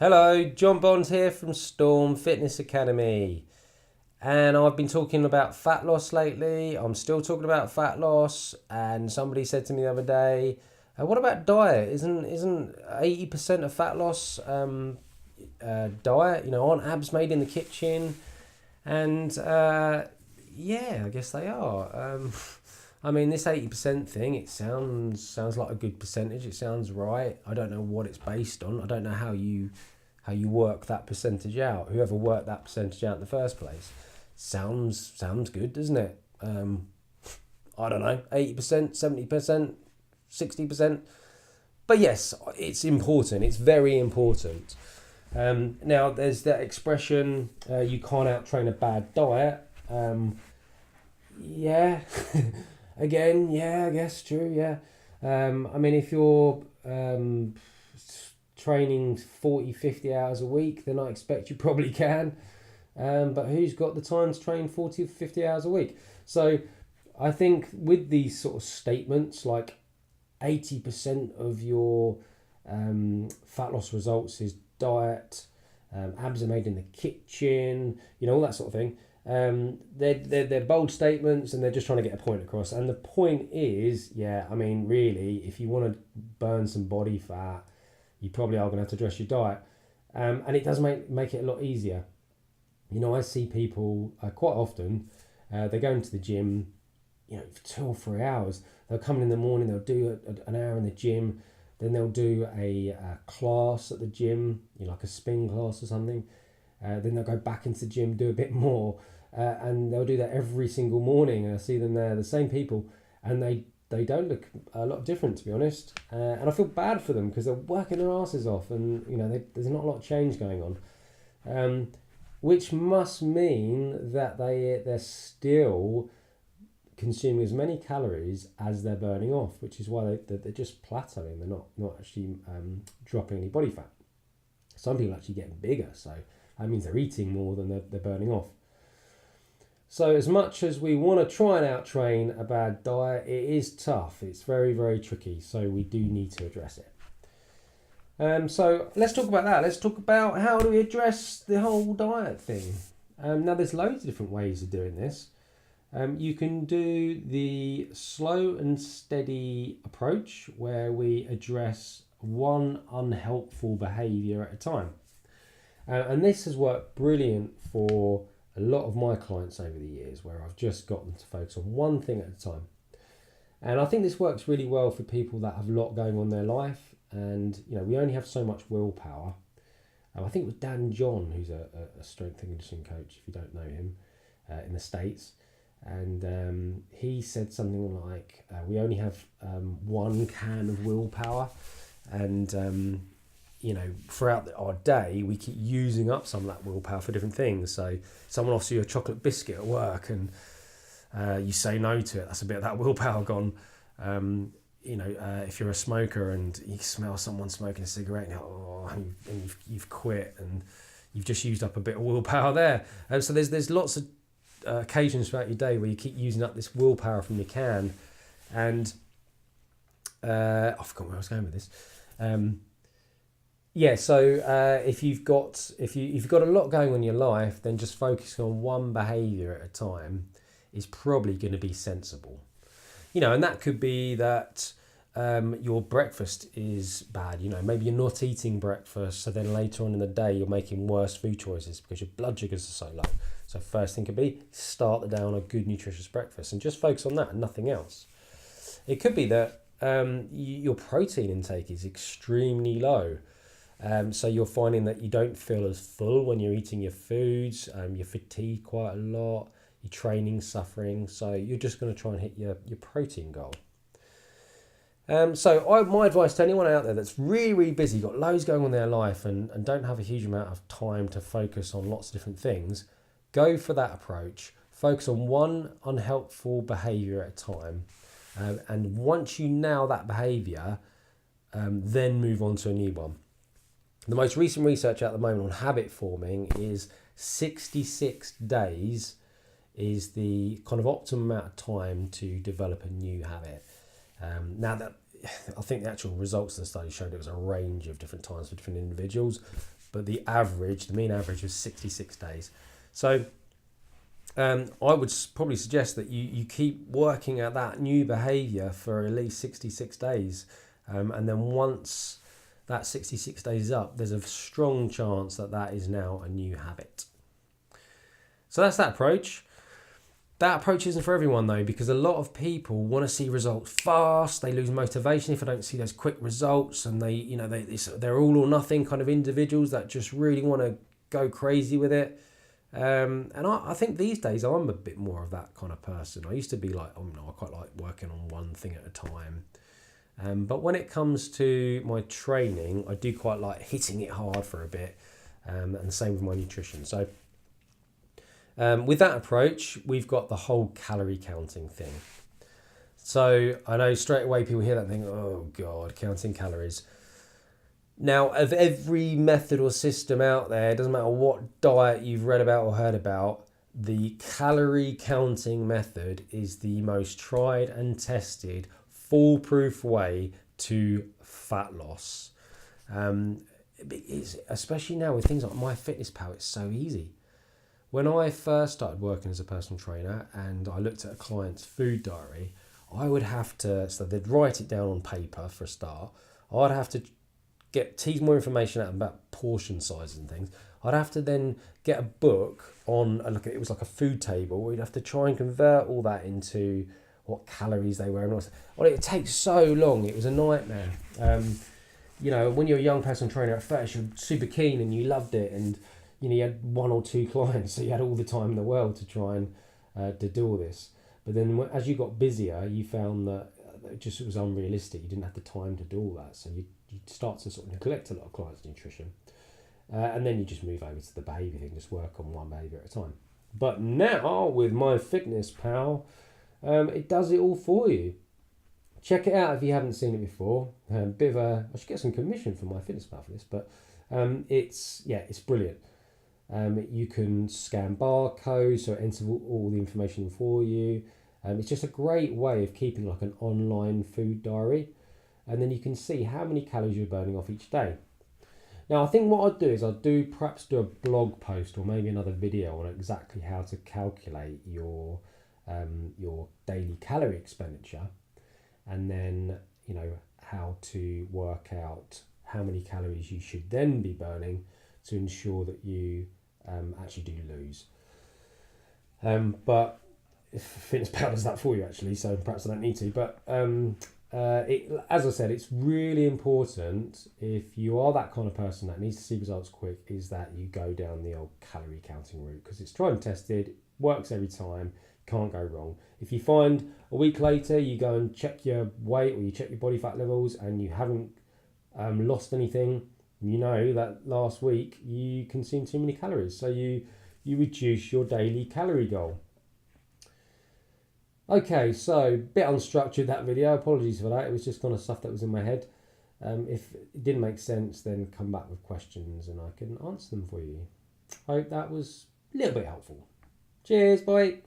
Hello, John Bonds here from Storm Fitness Academy. And I've been talking about fat loss lately. I'm still talking about fat loss. And somebody said to me the other day, what about diet? Isn't 80% of fat loss diet? Aren't abs made in the kitchen? And yeah, I guess they are. This 80% thing, it sounds like a good percentage. It sounds right. I don't know what it's based on. I don't know how you work that percentage out. Whoever worked that percentage out in the first place. Sounds good, doesn't it? I don't know, 80%, 70%, 60%. But yes, it's important. It's very important. Now, there's that expression, you can't out-train a bad diet. Yeah. Again, yeah, I guess true, yeah. If you're training 40, 50 hours a week, then I expect you probably can. But who's got the time to train 40 or 50 hours a week? So I think with these sort of statements, like 80% of your fat loss results is diet, abs are made in the kitchen, all that sort of thing. They're bold statements and they're just trying to get a point across. And the point is, really, if you want to burn some body fat, you probably are going to have to address your diet. And it does make it a lot easier. I see people quite often, they go into the gym, for 2 or 3 hours. They'll come in the morning, they'll do an hour in the gym, then they'll do a class at the gym, like a spin class or something. Then they'll go back into the gym, do a bit more, and they'll do that every single morning. And I see them there, the same people, and they don't look a lot different, to be honest. And I feel bad for them because they're working their asses off, and there's not a lot of change going on, which must mean that they're still consuming as many calories as they're burning off, which is why they're just plateauing. They're not actually dropping any body fat. Some people actually getting bigger, so that means they're eating more than they're burning off. So as much as we want to try and out-train a bad diet, it is tough. It's very, very tricky, so we do need to address it. So let's talk about that. Let's talk about how do we address the whole diet thing. Now, there's loads of different ways of doing this. You can do the slow and steady approach where we address one unhelpful behaviour at a time. And this has worked brilliant for a lot of my clients over the years, where I've just got them to focus on one thing at a time. And I think this works really well for people that have a lot going on in their life. And, we only have so much willpower. I think it was Dan John, who's a strength and conditioning coach, if you don't know him, in the States. And he said something like, we only have one can of willpower. And, throughout our day, we keep using up some of that willpower for different things. So someone offers you a chocolate biscuit at work and you say no to it. That's a bit of that willpower gone. If you're a smoker and you smell someone smoking a cigarette and you've quit and you've just used up a bit of willpower there. So there's lots of occasions throughout your day where you keep using up this willpower from your can. And I forgot where I was going with this. If you've got a lot going on in your life, then just focusing on one behaviour at a time is probably going to be sensible. And that could be that your breakfast is bad. Maybe you're not eating breakfast, so then later on in the day you're making worse food choices because your blood sugars are so low. So first thing could be start the day on a good nutritious breakfast and just focus on that and nothing else. It could be that your protein intake is extremely low. So you're finding that you don't feel as full when you're eating your foods, you're fatigued quite a lot, your training's suffering, so you're just going to try and hit your protein goal. My advice to anyone out there that's really, really busy, got loads going on in their life and don't have a huge amount of time to focus on lots of different things, go for that approach. Focus on one unhelpful behaviour at a time. And once you nail that behaviour, then move on to a new one. The most recent research at the moment on habit forming is 66 days is the kind of optimum amount of time to develop a new habit. I think the actual results of the study showed it was a range of different times for different individuals, but the mean average was 66 days. So I would probably suggest that you keep working at that new behaviour for at least 66 days. And then once that 66 days is up, there's a strong chance that that is now a new habit. So that's that approach. That approach isn't for everyone though, because a lot of people want to see results fast. They lose motivation if they don't see those quick results, and they're all or nothing kind of individuals that just really want to go crazy with it. And I think these days I'm a bit more of that kind of person. I used to be like, I quite like working on one thing at a time. But when it comes to my training, I do quite like hitting it hard for a bit, and the same with my nutrition. So with that approach, we've got the whole calorie counting thing. So I know straight away people hear that and think, oh God, counting calories. Now, of every method or system out there, it doesn't matter what diet you've read about or heard about, the calorie counting method is the most tried and tested, foolproof way to fat loss. Especially now with things like MyFitnessPal, it's so easy. When I first started working as a personal trainer and I looked at a client's food diary, I would have to, so they'd write it down on paper for a start. I'd have to tease more information out about portion sizes and things. I'd have to then get a book on, it was like a food table, where you'd have to try and convert all that into what calories they were. And it takes so long. It was a nightmare. When you're a young personal trainer at first, you're super keen and you loved it, and you had 1 or 2 clients, so you had all the time in the world to try and to do all this. But then as you got busier, you found that it was unrealistic. You didn't have the time to do all that, so you start to sort of neglect a lot of clients' nutrition. And then you just move over to the behaviour thing, just work on one behaviour at a time. But now, with MyFitnessPal, it does it all for you. Check it out if you haven't seen it before. I should get some commission from MyFitnessPal for this, but it's brilliant. You can scan barcodes, so it enters all the information for you. It's just a great way of keeping like an online food diary, and then you can see how many calories you're burning off each day. Now, I think what I'd do is perhaps do a blog post or maybe another video on exactly how to calculate your daily calorie expenditure, and then how to work out how many calories you should then be burning to ensure that you actually do lose. But MyFitnessPal does that for you actually, so perhaps I don't need to. But as I said, it's really important, if you are that kind of person that needs to see results quick, is that you go down the old calorie counting route, because it's tried and tested, works every time, can't go wrong. If you find a week later you go and check your weight or you check your body fat levels and you haven't lost anything, you know that last week you consumed too many calories, so you reduce your daily calorie goal. Okay, so bit unstructured that video, apologies for that, it was just kind of stuff that was in my head. If it didn't make sense, then come back with questions and I can answer them for you. I hope that was a little bit helpful. Cheers, bye.